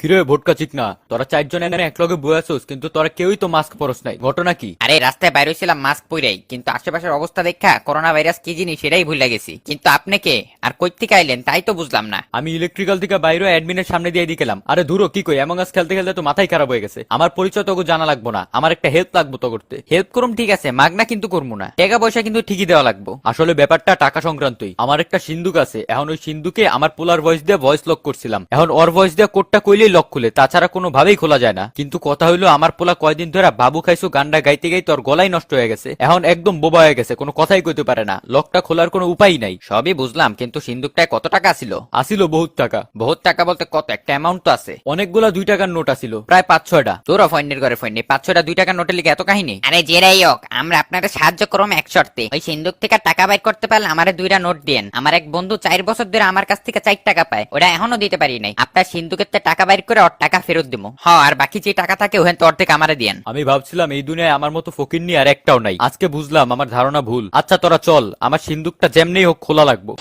কিরে ভোটকা চিকনা, তোরা চারজন এখানে একলগে বয়ে আছোস, কিন্তু তোরা কেউই তো মাস্ক পরস নাই, ঘটনা কি? আরে রাস্তায় বাইরে ছিলাম মাস্ক পইরাই, কিন্তু আশেপাশের অবস্থা দেখা করোনা ভাইরাস কি জিনিস সেটাই ভুলে গেছি। কিন্তু আপনি কে আর কই থেকে আইলেন তাই তো বুঝলাম না। আমি ইলেকট্রিক্যাল থেকে বাইরে অ্যাডমিনের সামনে দিয়ে দিয়ে গেলাম। আরে ধুরো কি কই, এমন খেলতে খেলতে তো মাথায় খারাপ হয়ে গেছে। আমার পরিচয় তোকে জানা লাগবো না, আমার একটা হেল্প লাগবো তো করতে। হেল্প করুম ঠিক আছে, মাগনা কিন্তু করবো না, টাকা পয়সা কিন্তু ঠিকই দেওয়া লাগবো। আসলে ব্যাপারটা টাকা সংক্রান্তই। আমার একটা সিন্ধুক আছে, এখন ওই সিন্ধুকে আমার পোলার ভয়েস দিয়ে ভয়েস লক করছিলাম। এখন ওর ভয়েস দিয়ে কোডটা কইলেই লক খুলে, তাছাড়া কোনো ভাবেই খোলা যায় না। কিন্তু কথা হইলো আমার পোলা কয়দিন ধরে বাবু খাইছো গান্ডা গাইতে গাইতে ওর গলাই নষ্ট হয়ে গেছে, এখন একদম বোবা হয়ে গেছে, কোনো কথাই কইতে পারে না। লকটা খোলার কোনো উপায় নাই। সবই বুঝলাম, কিন্তু সিন্দুকটায় কত টাকা ছিল? আসিল বহুত টাকা। বহুত টাকা বলতে কত? একটা অ্যামাউন্ট তো আছে। অনেকগুলা 2 টাকার নোট আসিল, প্রায় 5-6টা। তোর ফৈন্যের ঘরে ফৈন্যে 5-6টা 2 টাকার নোটের লিগে এত কাহিনী? আরে যেরাই হোক, আমরা আপনাদের সাহায্য করম এক শর্তে। ওই সিন্দুক থেকে টাকা বাইর করতে পারলে আমারে 2টা নোট দেন। আমার এক বন্ধু 4 বছর ধরে আমার কাছ থেকে 4 টাকা পায়, ওটা এখনো দিতে পারি নাই। আপনার সিন্দুকের টাকা বাইর করে ওর টাকা ফেরত দিব। হ্যাঁ, আর বাকি যে টাকা থাকে ওখান তো অর্ধেক আমারে দিয়েন। আমি ভাবছিলাম এই দুনিয়ায় আমার মতো ফকিন্নি আর একটাও নাই, আজকে বুঝলাম আমার ধারণা ভুল। আচ্ছা তোরা চল, আমার সিন্দুকটা যেমনি হোক খোলা লাগবো।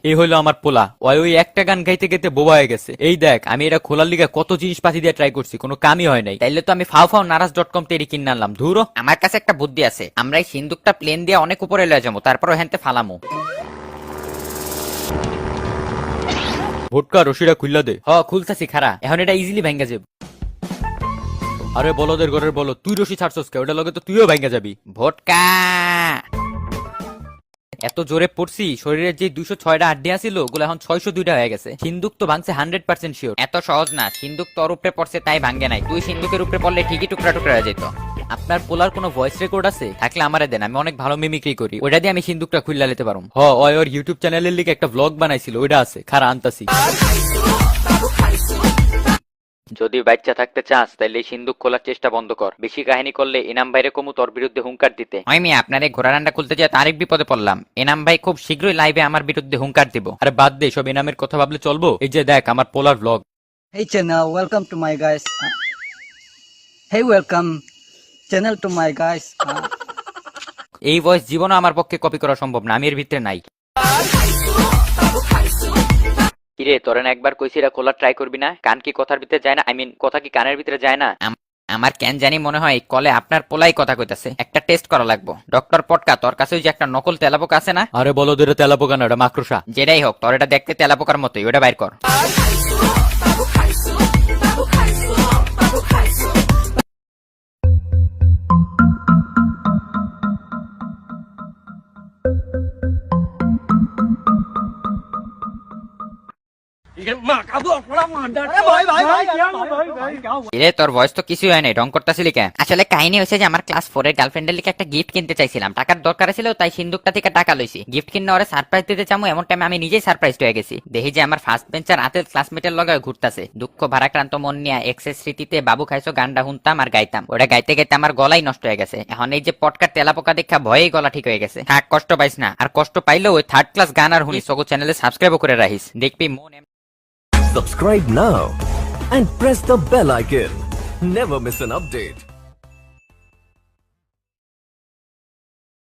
এই হইলো আমার পোলা, ওই একটা গান গাইতে গাইতে বোবা হয়ে গেছে। এই দেখ, আমি এটা খোলার লিগে কত জিনিসপাতি দিয়ে ট্রাই করছি, কোনো কামই হয় নাই। তাইলে তো আমি ফাও নারাজ.com থেকে কিনে আনলাম। ধুরো, আমার কাছে একটা বুদ্ধি আছে। আমরা এই সিন্দুকটা প্লেন দিয়ে অনেক উপরে লয়ে যাবো, তারপর ওখানতে ফালামু। ভোটকা রশিটা খুললা দে। খুলতেছি, খারা। এখন এটা ইজিলি ভেঙে যাবে। আরে বলদের ঘরের বলো, তুই রশি ছাড়ছস কে? ওটা লগে তো তুইও ভেঙে যাবি। ভোটকা এত জোরে পড়ছি, শরীরের যে 206টা হাড্ডি আছিল ওগুলো এখন 602টা হয়ে গেছে। সিন্দুক তো ভাঙছে 100% শিওর। এত সহজ না, সিন্দুক তোর উপরে পড়ছে তাই ভাঙে নাই। তুই সিন্দুকের উপরে পড়লে ঠিকই টুকরা টুকরা হয়ে যেত। আপনার পোলার কোনো ভয়েস রেকর্ড আছে? থাকলে আমারে দেন, আমি অনেক ভালো মিমিক্রি করি, ওটা দিয়ে আমি সিন্দুকটা খুললা নিতে পারুম। ওর ইউটিউব চ্যানেলের লিগে একটা ভ্লগ বানাইছিল, ওইটা আছে, খারা আনতাছি। যদি বাচ্চা থাকতে চাস তাহলে সিন্দুক খোলার চেষ্টা বন্ধ কর। বেশি কাহিনী করলে এনাম ভাইরে কমু তোর বিরুদ্ধে হুঙ্কার দিতে। আমি আপনার এই ঘোড়া রান্না খুলতে যায় তারিখ বিপদে পড়লাম। এনাম ভাই খুব শীঘ্রই লাইভে আমার বিরুদ্ধে হুঙ্কার দিব। আরে বাদ দে, সব এনামের কথা ভাবলে চলবো? এই যে দেখ আমার পোলার vlog. Hey channel, welcome to my guys. Hey, welcome channel to my guys. এই ভয়েস জীবনে আমার পক্ষে কপি করা সম্ভব না, আমি এর ভিতরে নাই। কিরে, তোরেন একবার কইছি এটা খোলা ট্রাই করবি না? কান কি কথার ভিতরে যায় না? আই মিন, কথা কি কানের ভিতরে যায় না? আমার কেন জানি মনে হয় কলে আপনার পোলাই কথা কইতাছে। একটা টেস্ট করা লাগবো। ডক্টর পটকা, তোর কাছে ওই যে একটা নকল তেলাপোকা আছে না? আরে বলদের তেলাপোকা না, এটা মাকড়সা। যেটাই হোক, তোর এটা দেখতে তেলাপোকার মতোই, ওটা বাইর কর। এরে, তোর ভয়েস তো কিছুই হয় নাই, ঢং করতেছিলি কেন? আসলে কাহিনী হয়েছে যে আমার ক্লাস 4 এর গার্লফ্রেন্ডের লিগে একটা গিফট কিনতে চাইছিলাম। টাকার দরকার ছিল, তাই সিন্দুকটা থেকে টাকা লইছি। গিফট কিনে ওরে সারপ্রাইজ দিতে চামু, এমন টাইমে আমি নিজেই সারপ্রাইজ হয়ে গেছি। দেখি যে আমার ফার্স্ট বেঞ্চার আতেল ক্লাসমেটের লগে ঘুরতাছে। দুঃখ ভারাক্রান্ত মন নিয়ে এক্সেস স্মৃতিতে বাবু খাইছো গানটা শুনতাম আর গাইতাম। ওটা গাইতে গাইতে আমার গলাই নষ্ট হয়ে গেছে। এখন এই যে পটকার তেলাপোকা দেখা ভয়েই গলা ঠিক হয়ে গেছে। থাক, কষ্ট পাইস না। আর কষ্ট পাইলেও ওই থার্ড ক্লাস গান আর হুনি সগো চ্যানেলে সাবস্ক্রাইব করে রাখিস, দেখবি মন। Subscribe now and press the bell icon. Never miss an update.